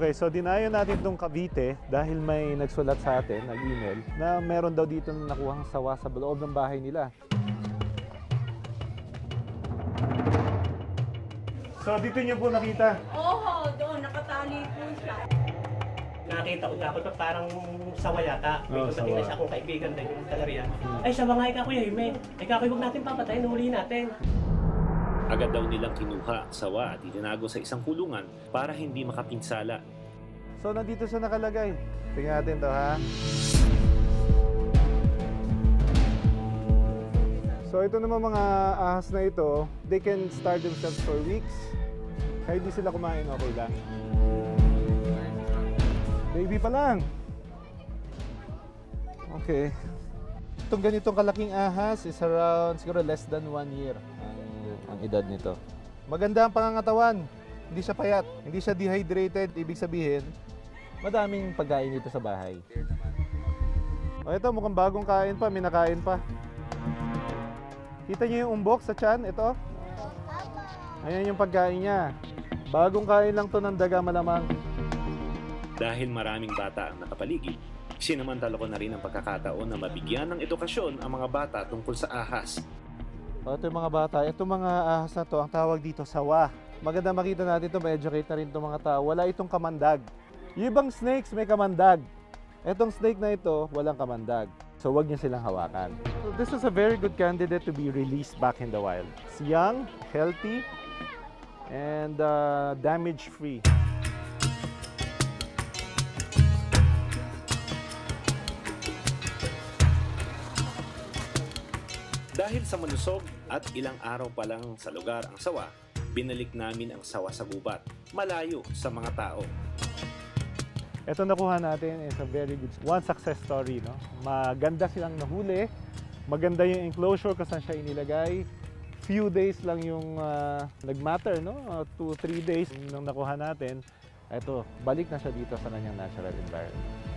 Okay, so dinayo natin itong Cavite dahil may nagsulat sa atin, nag-email, na meron daw dito na nakuhang sawa sa loob ng bahay nila. So dito niyo po nakita? Oo, doon, nakatali po siya. Nakita ko dapat parang sawa yata. May dumating na siya akong kaibigan din yung taga-riyan. Ay, sawa nga ikaw, Kuya Hime. Ikaw, huwag natin papatayin, huliin natin. Agad daw nilang kinuha ang sawa at itinago sa isang kulungan para hindi makapinsala. So nandito siya nakalagay. Tingnan natin to, ha. So ito naman mga ahas na ito, they can starve themselves for weeks. Kahit di sila kumain, okay lang. Baby pa lang. Okay. Itong ganitong kalaking ahas is around siguro less than 1 year ang edad nito. Maganda ang pangangatawan. Hindi siya payat, hindi siya dehydrated. Ibig sabihin, madaming pagkain dito sa bahay. O ito, mukhang bagong kain pa, may nakain pa. Kita niyo yung umbok sa tiyan? Ito? Ayan yung pagkain niya. Bagong kain lang to ng daga malamang. Dahil maraming bata ang nakapaligid, sinamantala ko na rin ang pagkakataon na mabigyan ng edukasyon ang mga bata tungkol sa ahas. O ito yung mga bata. Itong mga ahas na to, ang tawag dito sawa. Maganda makita natin ito, ma-educate na rin itong mga tao. Wala itong kamandag. Yung ibang snakes may kamandag. Itong snake na ito, walang kamandag. So wag niyo silang hawakan. So this is a very good candidate to be released back in the wild. It's young, healthy, and damage-free. Dahil sa malusog at ilang araw pa lang sa lugar ang sawa, binalik namin ang sawa sa gubat, malayo sa mga tao. Ito nakuha natin is a very good one success story, no? Maganda silang nahuli, maganda yung enclosure kung saan siya inilagay. Few days lang yung nag-matter, no? 2-3 days nung nakuha natin. Ito, balik na siya dito sa kanyang natural environment.